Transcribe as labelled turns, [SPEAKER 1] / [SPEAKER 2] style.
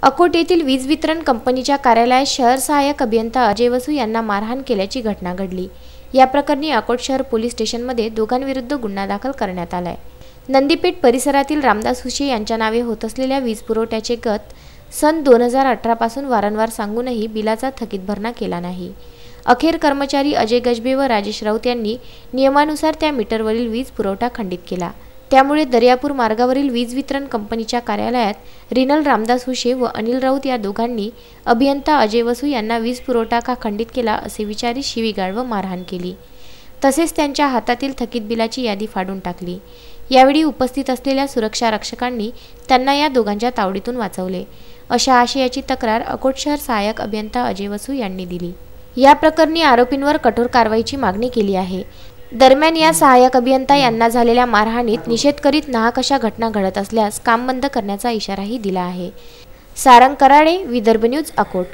[SPEAKER 1] अकोट येथील वीज वितरण कंपनीच्या कार्यालयात शहर सहाय्यक अभियंता अजय वसू यांना मारहाण केल्याची घटना घडली। या प्रकरणी अकोट शहर पोलीस स्टेशनमध्ये दोघांविरुद्ध गुन्हा दाखल करण्यात आलाय। नंदीपेठ परिसरातील रामदास हुशे यांच्या नावे होत असलेल्या वीज पुरवठ्याचे गत सन 2018 पासून वारंवार सांगूनही बिलाचा थकीत भरणा केला नाही। अखेर कर्मचारी अजय गजबे व राजेश राऊत यांनी नियमानुसार त्या मीटरवरील वीज पुरवठा खंडित केला। त्यामुळे दर्यापूर मार्गावरील वीज वितरण कंपनीच्या कार्यालयात रिनल रामदास हुशे व अनिल राऊत या दोघांनी अभियंता अजय वसू यांना वीज पुरवठा का खंडित केला असे विचारी शिवीगाळ व मारहाण केली। तसेच त्यांच्या हातातील थकीत बिलाची यादी फाडून टाकली। यावेळी उपस्थित असलेल्या सुरक्षा रक्षकांनी त्यांना या दोघांच्या तावडीतून वाचवले, अशा आशयाची तक्रार अकोट शहर सहाय्यक अभियंता अजय वसू यांनी दिली। या प्रकरणी आरोपींवर कठोर कारवाईची मागणी केली आहे। दरम्यान या सहाय्यक अभियंता यांना झालेल्या मारहाणीत निषेध करीत नाहक अशा घटना घडत असल्यास काम बंद करण्याचा इशाराही दिला आहे। सारंग कराळे, विदर्भ न्यूज, अकोट।